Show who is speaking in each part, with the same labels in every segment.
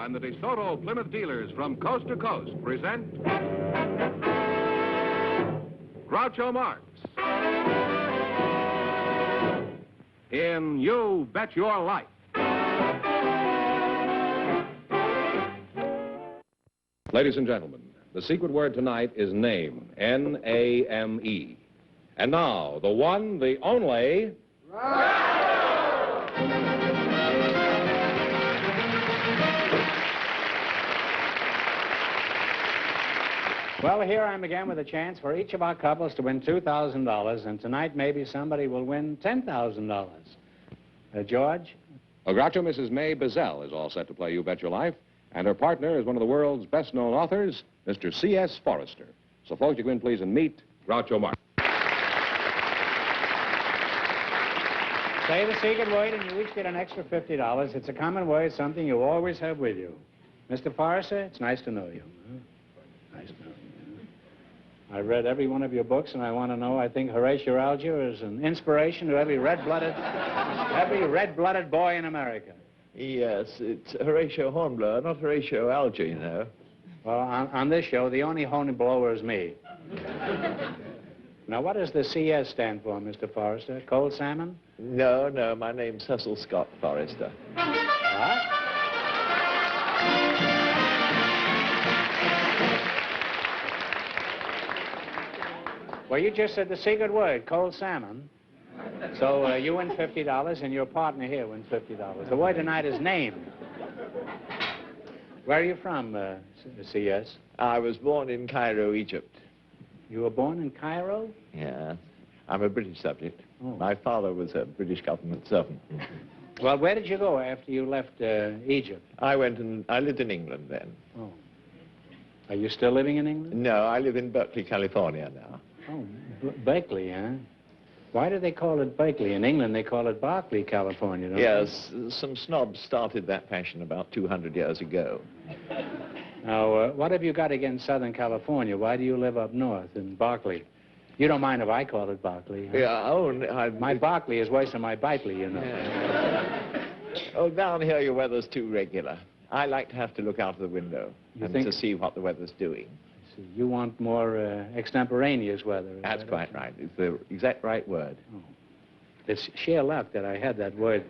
Speaker 1: and the DeSoto Plymouth dealers from coast to coast present Groucho Marx in You Bet Your Life. Ladies and gentlemen, the secret word tonight is name, N-A-M-E. And now, the one, the only...
Speaker 2: Well, here I am again with a chance for each of our couples to win $2,000, and tonight maybe somebody will win $10,000. George?
Speaker 1: Well, Groucho, Mrs. May Bazell is all set to play You Bet Your Life, and her partner is one of the world's best-known authors, Mr. C.S. Forrester. So, folks, you go in, please, and meet Groucho Marx.
Speaker 2: Say the secret word, and you each get an extra $50. It's a common word, something you always have with you. Mr. Forrester, it's nice to know you. Nice to know you. I've read every one of your books, and I want to know, I think Horatio Alger is an inspiration to every red-blooded boy in America.
Speaker 3: Yes, it's Horatio Hornblower, not Horatio Alger, you know.
Speaker 2: Well, on this show, the only hornblower is me. Now, what does the CS stand for, Mr. Forrester? Cold salmon?
Speaker 3: No, my name's Cecil Scott Forrester.
Speaker 2: What? Well, you just said the secret word, cold salmon. So you win $50, and your partner here wins $50. The word tonight is name. Where are you from, CS?
Speaker 3: I was born in Cairo, Egypt.
Speaker 2: You were born in Cairo?
Speaker 3: Yeah. I'm a British subject.
Speaker 2: Oh.
Speaker 3: My father was a British government servant.
Speaker 2: Well, where did you go after you left Egypt?
Speaker 3: I lived in England then.
Speaker 2: Oh. Are you still living in England?
Speaker 3: No, I live in Berkeley, California now.
Speaker 2: Oh, Berkeley, huh? Why do they call it Berkeley? In England, they call it Berkeley, California, don't
Speaker 3: Yes, some snobs started that passion about 200 years ago.
Speaker 2: Now, what have you got against Southern California? Why do you live up north in Berkeley? You don't mind if I call it Berkeley, huh?
Speaker 3: Yeah,
Speaker 2: My Berkeley is worse than my Bipley, you know.
Speaker 3: Yeah. Oh, down here your weather's too regular. I like to have to look out of the window to see what the weather's doing.
Speaker 2: You want more extemporaneous weather.
Speaker 3: That's quite right. It's the exact right word.
Speaker 2: Oh. It's sheer luck that I had that word.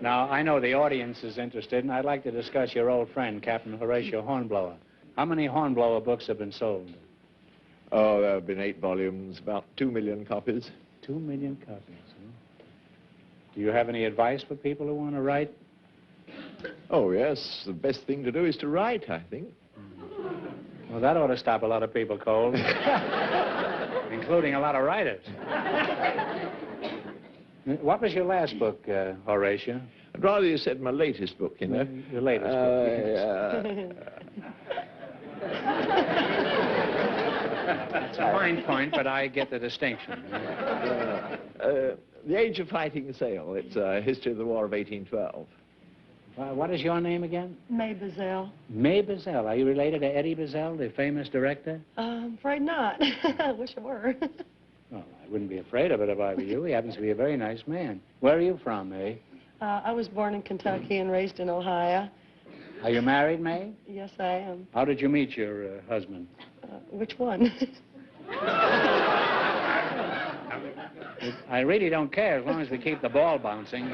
Speaker 2: Now, I know the audience is interested, and I'd like to discuss your old friend, Captain Horatio Hornblower. How many Hornblower books have been sold?
Speaker 3: Oh, there have been 8 volumes, about 2 million copies.
Speaker 2: 2 million copies, huh? Do you have any advice for people who want to write?
Speaker 3: Oh, yes. The best thing to do is to write, I think.
Speaker 2: Well, that ought to stop a lot of people cold, including a lot of writers. What was your last book, Horatio?
Speaker 3: I'd rather you said my latest book, you know.
Speaker 2: Your latest book, It's a fine point, but I get the distinction.
Speaker 3: The Age of Fighting Sail. It's a history of the War of 1812.
Speaker 2: What is your name again?
Speaker 4: May Bazell.
Speaker 2: May Bazell. Are you related to Eddie Bazell, the famous director?
Speaker 4: I'm afraid not. I wish I were.
Speaker 2: Well, I wouldn't be afraid of it if I were you. He happens to be a very nice man. Where are you from, May?
Speaker 4: I was born in Kentucky and raised in Ohio.
Speaker 2: Are you married, May?
Speaker 4: Yes, I am.
Speaker 2: How did you meet your husband?
Speaker 4: Which one?
Speaker 2: I really don't care as long as we keep the ball bouncing.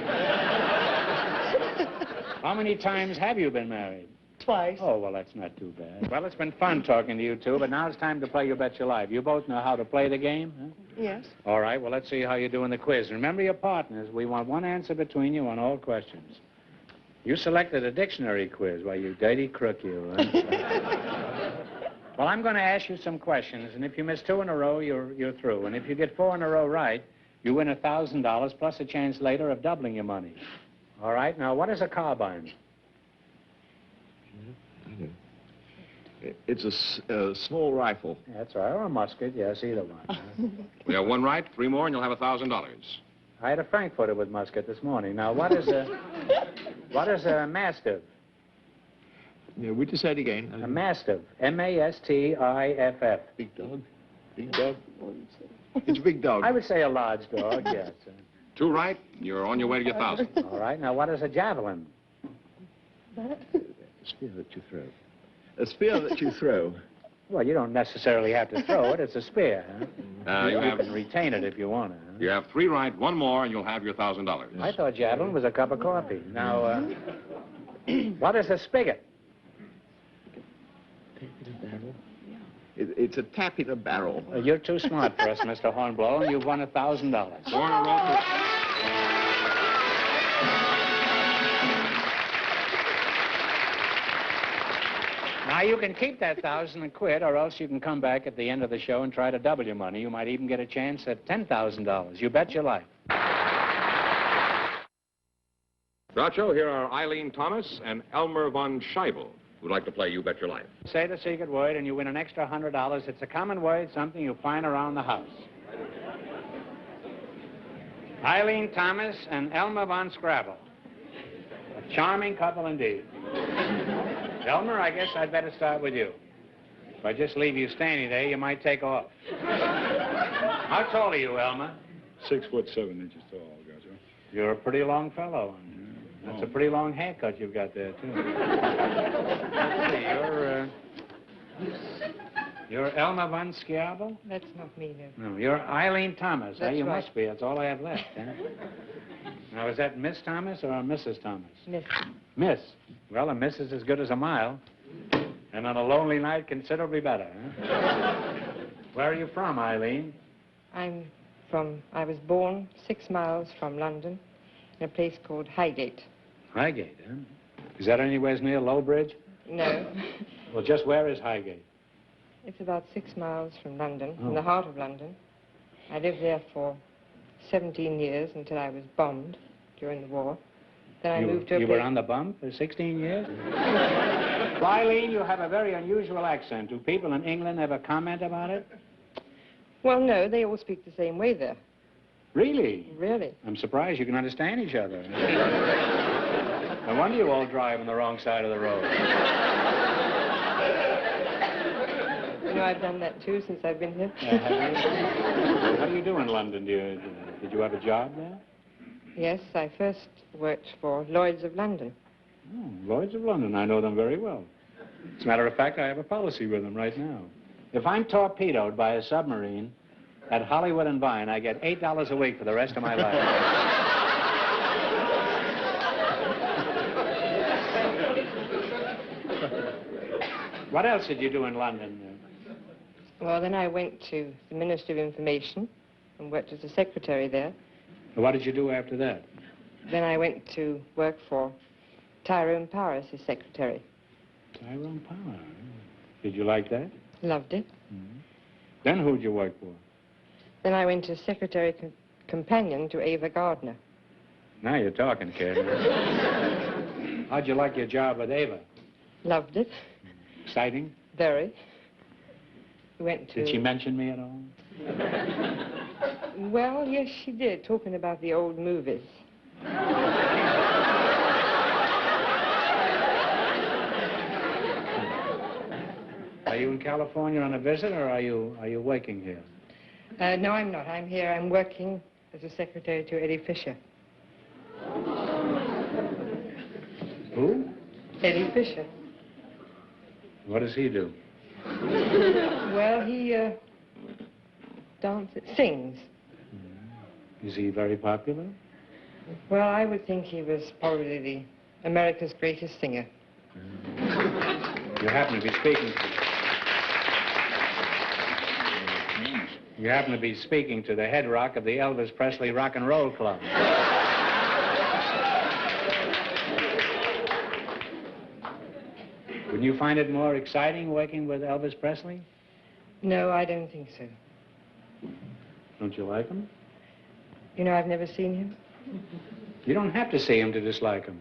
Speaker 2: How many times have you been married?
Speaker 4: Twice.
Speaker 2: Oh, well, that's not too bad. Well, it's been fun talking to you two, but now it's time to play You Bet Your Life. You both know how to play the game, huh?
Speaker 4: Yes.
Speaker 2: All right, well, let's see how you do in the quiz. Remember your partners. We want one answer between you on all questions. You selected a dictionary quiz. Why, you dirty crook, you. Huh? Well, I'm going to ask you some questions, and if you miss 2 in a row, you're through. And if you get 4 in a row right, you win $1,000 plus a chance later of doubling your money. All right, now, what is a carbine?
Speaker 3: It's a small rifle.
Speaker 2: That's right, or a musket, yes, either one.
Speaker 1: We have 1 right, 3 more, and you'll have $1,000.
Speaker 2: I had a frankfurter with musket this morning. Now, what is a mastiff?
Speaker 3: Yeah, would you say it again?
Speaker 2: A mastiff. M-A-S-T-I-F-F.
Speaker 3: Big dog? Big dog? It's a big dog.
Speaker 2: I would say a large dog, yes.
Speaker 1: 2 right, you're on your way to your 1,000.
Speaker 2: All right, now what is a javelin?
Speaker 4: that?
Speaker 3: A spear that you throw. A spear that you throw.
Speaker 2: Well, you don't necessarily have to throw it. It's a spear, huh?
Speaker 1: You
Speaker 2: can retain it if you want to. Huh?
Speaker 1: You have 3 right, 1 more, and you'll have your $1,000.
Speaker 2: I thought javelin was a cup of coffee. Now, what is a spigot?
Speaker 3: It's a tap in a barrel.
Speaker 2: You're too smart for us, Mr. Hornblower, and you've won $1,000.
Speaker 1: Warner wrote
Speaker 2: Now, you can keep that 1,000 and quit, or else you can come back at the end of the show and try to double your money. You might even get a chance at $10,000. You bet your life.
Speaker 1: Groucho, here are Eileen Thomas and Elmer von Scheibel, who'd like to play You Bet Your Life.
Speaker 2: Say the secret word, and you win an extra $100. It's a common word, something you find around the house. Eileen Thomas and Elmer von Scrabble. A charming couple indeed. Elmer, I guess I'd better start with you. If I just leave you standing there, you might take off. How tall are you, Elmer?
Speaker 5: 6'7" inches tall, Groucho.
Speaker 2: You're a pretty long fellow. That's a pretty long haircut you've got there, too. Let's see, you're Elmer von Schiabel?
Speaker 6: That's not me, no.
Speaker 2: No, you're Eileen Thomas.
Speaker 6: That's
Speaker 2: You
Speaker 6: right.
Speaker 2: must be. That's all I have left, huh? Now, is that Miss Thomas or Mrs. Thomas?
Speaker 6: Miss.
Speaker 2: Miss. Well, a miss is as good as a mile. And on a lonely night, considerably better, huh? Where are you from, Eileen?
Speaker 6: I was born 6 miles from London in a place called Highgate.
Speaker 2: Highgate, huh? Is that anywhere near Lowbridge?
Speaker 6: No.
Speaker 2: Well, just where is Highgate?
Speaker 6: It's about 6 miles from London, from the heart of London. I lived there for 17 years until I was bombed during the war. Then I moved to a
Speaker 2: You were
Speaker 6: place...
Speaker 2: on the bum for 16 years? Well, Eileen, you have a very unusual accent. Do people in England ever comment about it?
Speaker 6: Well, no, they all speak the same way there.
Speaker 2: Really?
Speaker 6: Really.
Speaker 2: I'm surprised you can understand each other. No wonder you all drive on the wrong side of the road.
Speaker 6: You know, I've done that too since I've been here.
Speaker 2: What do you do in London? Did you have a job there?
Speaker 6: Yes, I first worked for Lloyd's of London.
Speaker 2: Oh, Lloyd's of London. I know them very well. As a matter of fact, I have a policy with them right now. If I'm torpedoed by a submarine at Hollywood and Vine, I get $8 a week for the rest of my life. What else did you do in London?
Speaker 6: Well, then I went to the Ministry of Information and worked as a secretary there.
Speaker 2: What did you do after that?
Speaker 6: Then I went to work for Tyrone Power as his secretary.
Speaker 2: Tyrone Power. Did you like that?
Speaker 6: Loved it.
Speaker 2: Mm-hmm. Then who'd you work for?
Speaker 6: Then I went as secretary companion to Ava Gardner.
Speaker 2: Now you're talking, kid. How'd you like your job with Ava?
Speaker 6: Loved it.
Speaker 2: Exciting?
Speaker 6: Very. We went to...
Speaker 2: Did she mention me at all?
Speaker 6: Well, yes, she did, talking about the old movies.
Speaker 2: Are you in California on a visit, or are you working here?
Speaker 6: No, I'm not. I'm here. I'm working as a secretary to Eddie Fisher.
Speaker 2: Who?
Speaker 6: Eddie Fisher.
Speaker 2: What does he do?
Speaker 6: Well, he sings.
Speaker 2: Is he very popular?
Speaker 6: Well, I would think he was probably the America's greatest singer.
Speaker 2: You happen to be speaking to... You happen to be speaking to the head rock of the Elvis Presley Rock and Roll Club. Wouldn't you find it more exciting working with Elvis Presley?
Speaker 6: No, I don't think so.
Speaker 2: Don't you like him?
Speaker 6: You know, I've never seen him.
Speaker 2: You don't have to see him to dislike him.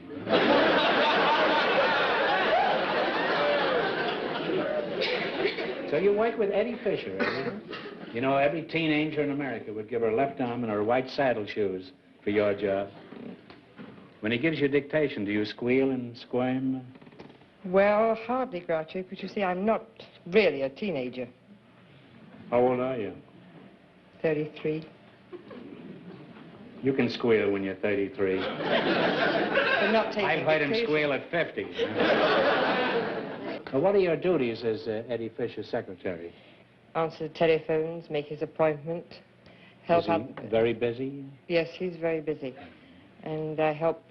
Speaker 2: So you work with Eddie Fisher, eh? You know, every teenager in America would give her left arm and her white saddle shoes for your job. When he gives you dictation, do you squeal and squirm?
Speaker 6: Well, hardly, Groucho, because you see, I'm not really a teenager.
Speaker 2: How old are you?
Speaker 6: 33.
Speaker 2: You can squeal when you're 33.
Speaker 6: But not taking
Speaker 2: I've heard him
Speaker 6: dictation.
Speaker 2: squeal at 50. Well, what are your duties as Eddie Fisher's secretary?
Speaker 6: Answer the telephones, make his appointment, help
Speaker 2: Is he
Speaker 6: out.
Speaker 2: very busy?
Speaker 6: Yes, he's very busy. And I help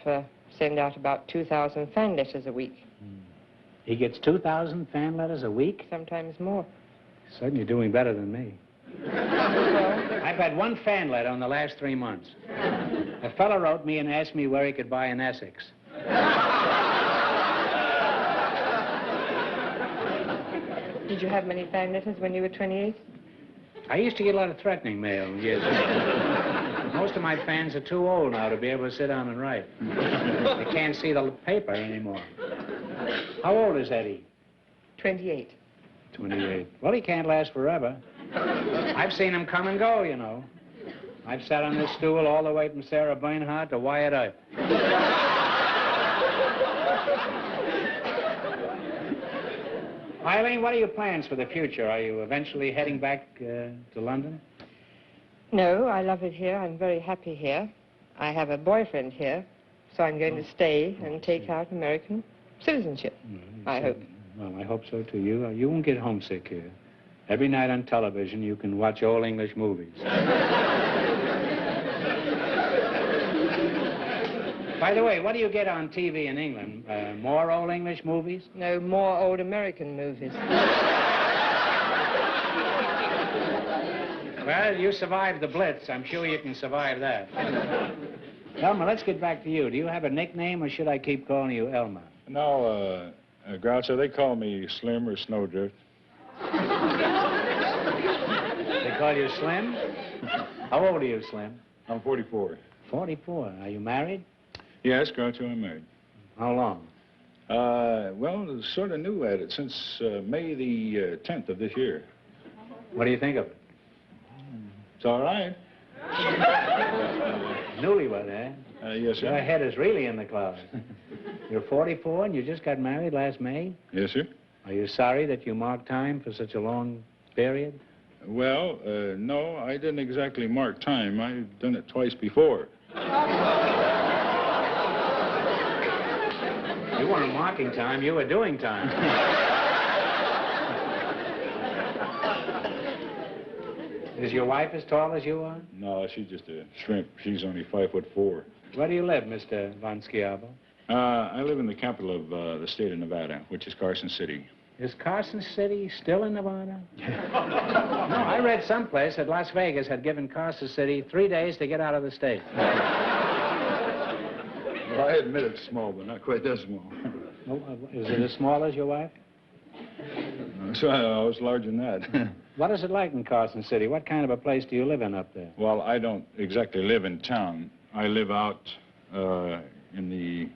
Speaker 6: send out about 2,000 fan letters a week.
Speaker 2: He gets 2,000 fan letters a week?
Speaker 6: Sometimes more.
Speaker 2: Certainly doing better than me.
Speaker 6: Well,
Speaker 2: I've had one fan letter in the last 3 months. A fellow wrote me and asked me where he could buy an Essex.
Speaker 6: did you have many fan letters when you were 28?
Speaker 2: I used to get a lot of threatening mail years ago. Most of my fans are too old now to be able to sit down and write. They can't see the paper anymore. How old is Eddie?
Speaker 6: 28.
Speaker 2: 28. Well, he can't last forever. I've seen him come and go, you know. I've sat on this stool all the way from Sarah Bernhardt to Wyatt Earp. Eileen, what are your plans for the future? Are you eventually heading back to London?
Speaker 6: No, I love it here. I'm very happy here. I have a boyfriend here, so I'm going to stay and take out American citizenship, I hope.
Speaker 2: Well, I hope so, too. You won't get homesick here. Every night on television, you can watch old English movies. By the way, what do you get on TV in England? More old English movies?
Speaker 6: No, more old American movies.
Speaker 2: Well, you survived the Blitz. I'm sure you can survive that. Elmer, let's get back to you. Do you have a nickname, or should I keep calling you Elmer?
Speaker 5: No, Groucho, they call me Slim or Snowdrift.
Speaker 2: They call you Slim? How old are you, Slim?
Speaker 5: I'm 44.
Speaker 2: 44. Are you married?
Speaker 5: Yes, Groucho, I'm married.
Speaker 2: How long?
Speaker 5: Well, sort of new at it since May the 10th of this year.
Speaker 2: What do you think of it?
Speaker 5: It's all right.
Speaker 2: Newlywed, eh?
Speaker 5: Yes, sir.
Speaker 2: Your head is really in the clouds. You're 44 and you just got married last May?
Speaker 5: Yes, sir.
Speaker 2: Are you sorry that you marked time for such a long period?
Speaker 5: Well, no, I didn't exactly mark time. I've done it twice before.
Speaker 2: You weren't marking time, you were doing time. Is your wife as tall as you are?
Speaker 5: No, she's just a shrimp. She's only 5'4".
Speaker 2: Where do you live, Mr. Von Schiavo?
Speaker 5: I live in the capital of the state of Nevada, which is Carson City.
Speaker 2: Is Carson City still in Nevada? No, I read someplace that Las Vegas had given Carson City 3 days to get out of the state.
Speaker 5: Well, I admit it's small, but not quite that small.
Speaker 2: Is it as small as your wife?
Speaker 5: So I was larger than that.
Speaker 2: What is it like in Carson City? What kind of a place do you live in up there?
Speaker 5: Well, I don't exactly live in town. I live out in the,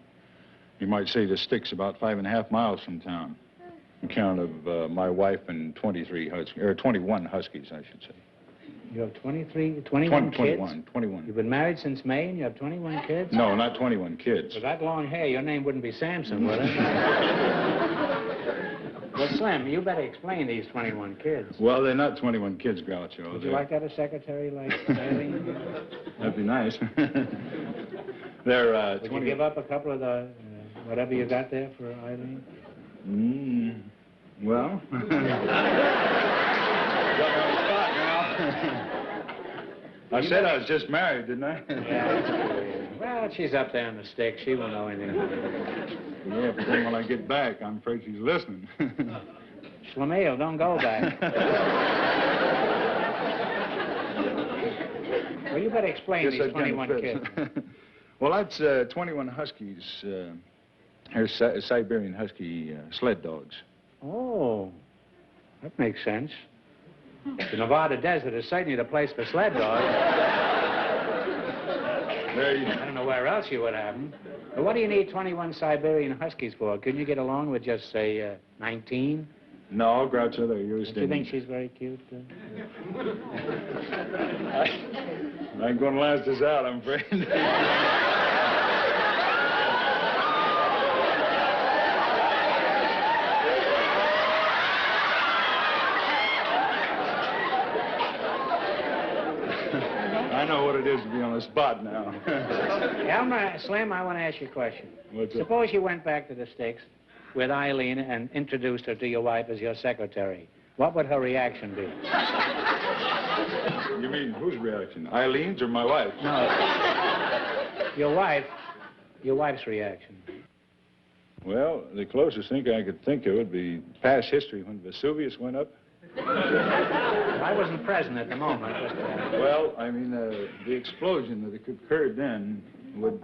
Speaker 5: you might say, the sticks, about 5.5 miles from town. On account of my wife and 21 huskies, I should say.
Speaker 2: You have 21 kids?
Speaker 5: 21.
Speaker 2: You've been married since May and you have 21 kids?
Speaker 5: No, not 21 kids.
Speaker 2: With that long hair, your name wouldn't be Samson, would it? Well, Slim, you better explain these 21 kids.
Speaker 5: Well, they're not 21 kids, Groucho.
Speaker 2: Would you like to have a secretary like Eileen?
Speaker 5: That'd be nice. They're
Speaker 2: Would you give up a couple of the, whatever you got there for Eileen?
Speaker 5: Well. I said I was just married, didn't I?
Speaker 2: Yeah. Well, she's up there in the sticks. She won't know anything about it.
Speaker 5: Yeah, but then when I get back, I'm afraid she's listening.
Speaker 2: Schlemiel, don't go back. Well, you better explain
Speaker 5: Guess
Speaker 2: these
Speaker 5: that kinda
Speaker 2: 21 kids.
Speaker 5: fits. Well, that's 21 huskies. They're Siberian husky sled dogs.
Speaker 2: Oh, that makes sense. The Nevada desert is certainly the place for sled dogs. I don't know where else you would have them. But what do you need 21 Siberian huskies for? Couldn't you get along with just, say, 19?
Speaker 5: No, Groucho, they're used
Speaker 2: Do you think she's very cute?
Speaker 5: I ain't gonna last us out, I'm afraid. I know what it is to be on the spot now.
Speaker 2: Elmer, Slim, I want to ask you a question.
Speaker 5: What's up?
Speaker 2: Suppose you went back to the Sticks with Eileen and introduced her to your wife as your secretary. What would her reaction be?
Speaker 5: You mean whose reaction? Eileen's or my wife's?
Speaker 2: No. Your wife's reaction.
Speaker 5: Well, the closest thing I could think of would be past history when Vesuvius went up.
Speaker 2: I wasn't present at the moment.
Speaker 5: Well, I mean, the explosion that occurred then would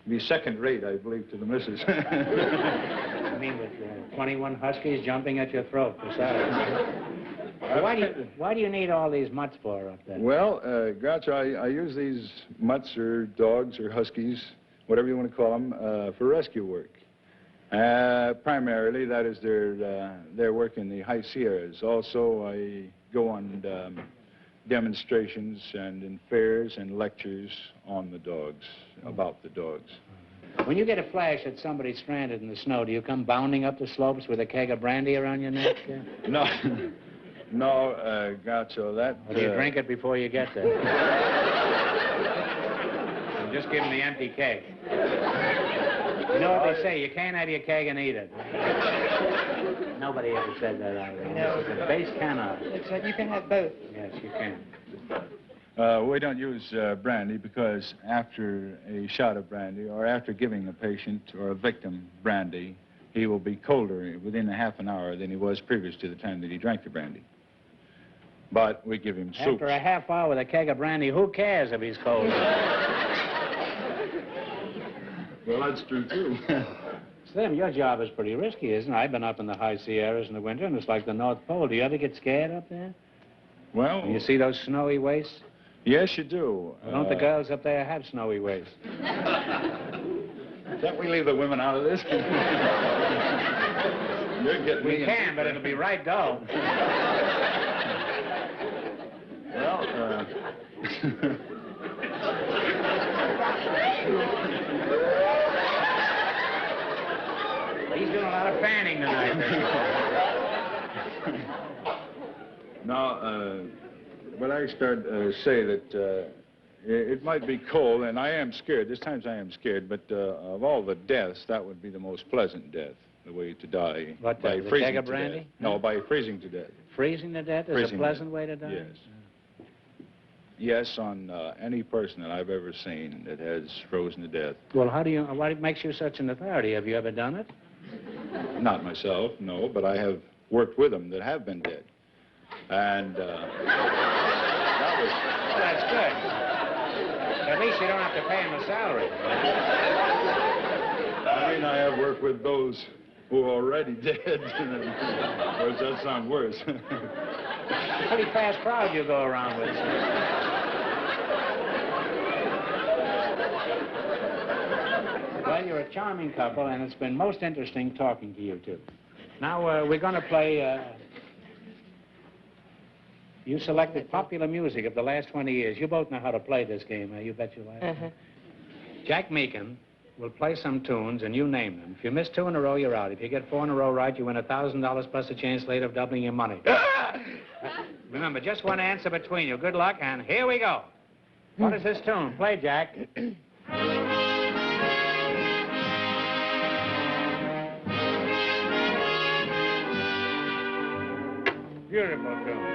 Speaker 5: be second rate, I believe, to the missus.
Speaker 2: I mean, with 21 huskies jumping at your throat besides. Why do you need all these mutts for up there?
Speaker 5: Well, Groucho, I use these mutts or dogs or huskies, whatever you want to call them, for rescue work. Primarily, that is their work in the high Sierras. Also, I go on demonstrations and in fairs and lectures on the dogs, about the dogs.
Speaker 2: When you get a flash that somebody's stranded in the snow, do you come bounding up the slopes with a keg of brandy around your neck?
Speaker 5: No, no, Groucho, that...
Speaker 2: Or do you drink it before you get there? And just give them the empty keg. You know what they say, you can't have your keg and eat it. Nobody ever said that out there.
Speaker 6: No.
Speaker 2: The base cannot.
Speaker 6: It's like you can have both.
Speaker 2: Yes, you can.
Speaker 5: We don't use brandy because after a shot of brandy or after giving a patient or a victim brandy, he will be colder within a half an hour than he was previous to the time that he drank the brandy. But we give him soup.
Speaker 2: After a half hour with a keg of brandy, who cares if he's cold?
Speaker 5: Well, that's true, too.
Speaker 2: Slim, your job is pretty risky, isn't it? I've been up in the high Sierras in the winter, and it's like the North Pole. Do you ever get scared up there?
Speaker 5: Well...
Speaker 2: When you see those snowy wastes?
Speaker 5: Yes, you do.
Speaker 2: Don't the girls up there have snowy wastes?
Speaker 5: Can't we leave the women out of this? You're getting me...
Speaker 2: We can, but it'll be right dull.
Speaker 5: Well,
Speaker 2: He's doing a lot of fanning tonight.
Speaker 5: Now, when I start say that it might be cold, and I am scared, this times I am scared, but of all the deaths, that would be the most pleasant death, the way to die.
Speaker 2: What,
Speaker 5: by
Speaker 2: the
Speaker 5: freezing
Speaker 2: keg of
Speaker 5: to
Speaker 2: brandy?
Speaker 5: death. No, by freezing to death.
Speaker 2: Freezing to death is
Speaker 5: Freezing
Speaker 2: a
Speaker 5: to
Speaker 2: pleasant
Speaker 5: death.
Speaker 2: way to die?
Speaker 5: Yes. Yes, on any person that I've ever seen that has frozen to death.
Speaker 2: Well, what makes you such an authority? Have you ever done it?
Speaker 5: Not myself, no, but I have worked with them that have been dead. And that was...
Speaker 2: Well, that's good. At least you don't have to pay him a salary.
Speaker 5: I mean, I have worked with those who are already dead. Or does that sound worse?
Speaker 2: Pretty fast crowd you go around with. Well, you're a charming couple, and it's been most interesting talking to you two. Now, we're going to play... You selected popular music of the last 20 years. You both know how to play this game, you bet your life.
Speaker 6: Uh-huh.
Speaker 2: Jack Meakin will play some tunes, and you name them. If you miss 2 in a row, you're out. If you get 4 in a row right, you win $1,000 plus a chance later of doubling your money. Remember, just one answer between you. Good luck, and here we go. What is this tune? Play, Jack. Beautiful tune.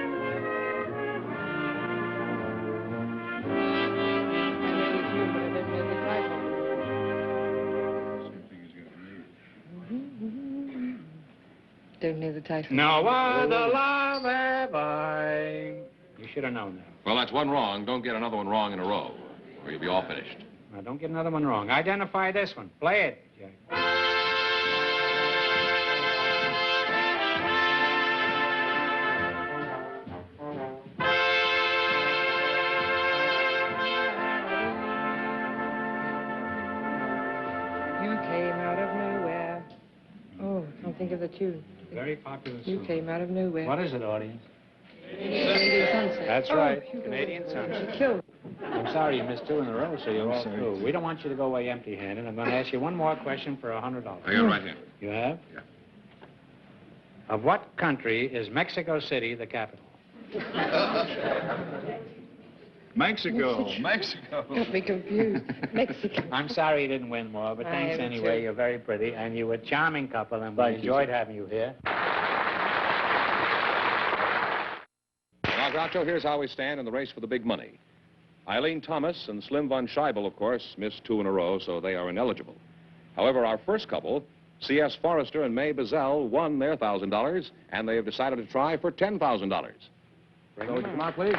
Speaker 6: Don't know the title.
Speaker 2: No other love have I. You should have known that.
Speaker 1: Well, that's one wrong. Don't get another one wrong in a row, or you'll be all finished.
Speaker 2: Now, don't get another one wrong. Identify this one. Play it, Jack.
Speaker 6: You came out of nowhere. Oh, I can't think of the tune.
Speaker 2: Very popular song.
Speaker 6: You came out of nowhere.
Speaker 2: What is it, audience?
Speaker 6: Canadian Sunset.
Speaker 2: That's
Speaker 6: Oh,
Speaker 2: right.
Speaker 6: Hugo.
Speaker 2: Canadian Sunset.
Speaker 6: She killed.
Speaker 2: I'm sorry you missed 2 in a row, so you're all
Speaker 5: sorry.
Speaker 2: through. We don't want you to go away empty-handed. I'm going to ask you one more question for $100.
Speaker 1: I got it right here.
Speaker 2: You have?
Speaker 1: Yeah.
Speaker 2: Of what country is Mexico City the capital?
Speaker 5: Mexico, Mexico.
Speaker 6: Got me confused. Mexico.
Speaker 2: I'm sorry you didn't win more, but thanks anyway. You're very pretty, and you were a charming couple, and we enjoyed having you here.
Speaker 1: Now, Groucho, here's how we stand in the race for the big money. Eileen Thomas and Slim von Scheibel, of course, missed 2 in a row, so they are ineligible. However, our first couple, C.S. Forrester and May Bazell, won their $1,000, and they have decided to try for $10,000. So, would you come out, please?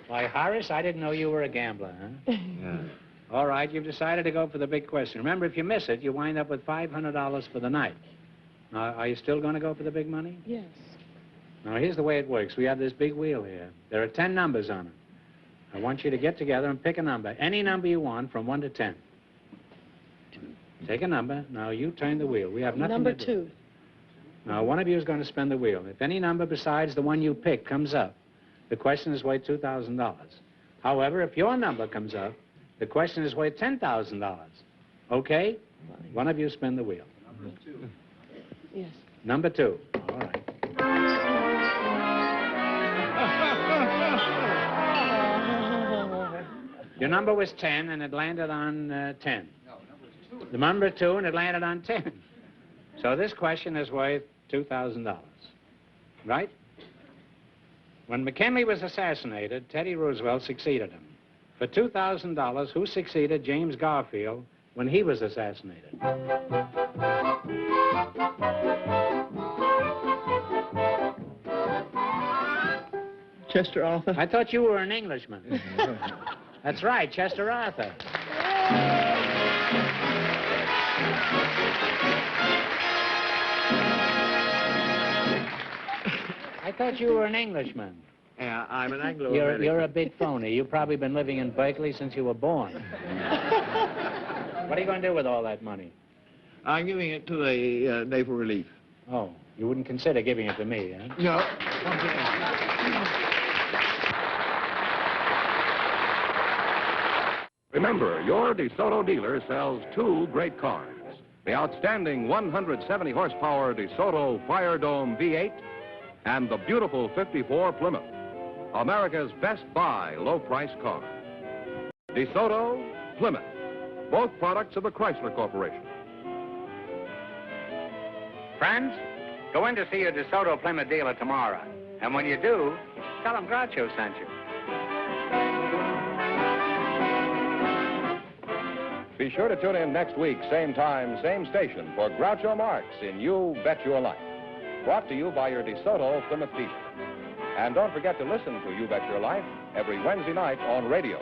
Speaker 2: Why, Horace, I didn't know you were a gambler, huh?
Speaker 3: Yeah.
Speaker 2: All right, you've decided to go for the big question. Remember, if you miss it, you wind up with $500 for the night. Now, are you still going to go for the big money?
Speaker 4: Yes.
Speaker 2: Now, here's the way it works. We have this big wheel here. There are 10 numbers on it. I want you to get together and pick a number. Any number you want from 1 to 10. Take a number. Now, you turn the wheel. We have nothing
Speaker 4: Number
Speaker 2: to do.
Speaker 4: 2.
Speaker 2: Now, one of you is going to spin the wheel. If any number besides the one you pick comes up, the question is worth $2,000. However, if your number comes up, the question is worth $10,000. Okay? One of you spin the wheel.
Speaker 5: Number 2.
Speaker 4: Yes.
Speaker 2: Number 2. All right. Your number was 10, and it landed on 10.
Speaker 5: No, number 2.
Speaker 2: The number 2, and it landed on 10. So this question is worth $2,000. Right? When McKinley was assassinated, Teddy Roosevelt succeeded him. For $2,000, who succeeded James Garfield when he was assassinated?
Speaker 7: Chester Arthur.
Speaker 2: I thought you were an Englishman. That's right, Chester Arthur. I thought you were an Englishman.
Speaker 3: Yeah, I'm an Anglo.
Speaker 2: You're a big phony. You've probably been living in Berkeley since you were born. What are you going to do with all that money?
Speaker 3: I'm giving it to the Naval Relief.
Speaker 2: Oh, you wouldn't consider giving it to me, huh?
Speaker 3: No.
Speaker 1: Remember, your DeSoto dealer sells 2 great cars. The outstanding 170-horsepower DeSoto Fire Dome V8 and the beautiful 54 Plymouth, America's best buy low-price car. DeSoto, Plymouth, both products of the Chrysler Corporation.
Speaker 2: Friends, go in to see your DeSoto Plymouth dealer tomorrow. And when you do, tell him Groucho sent you.
Speaker 1: Be sure to tune in next week, same time, same station, for Groucho Marx in You Bet Your Life. Brought to you by your DeSoto Plymouth dealer. And don't forget to listen to You Bet Your Life every Wednesday night on radio.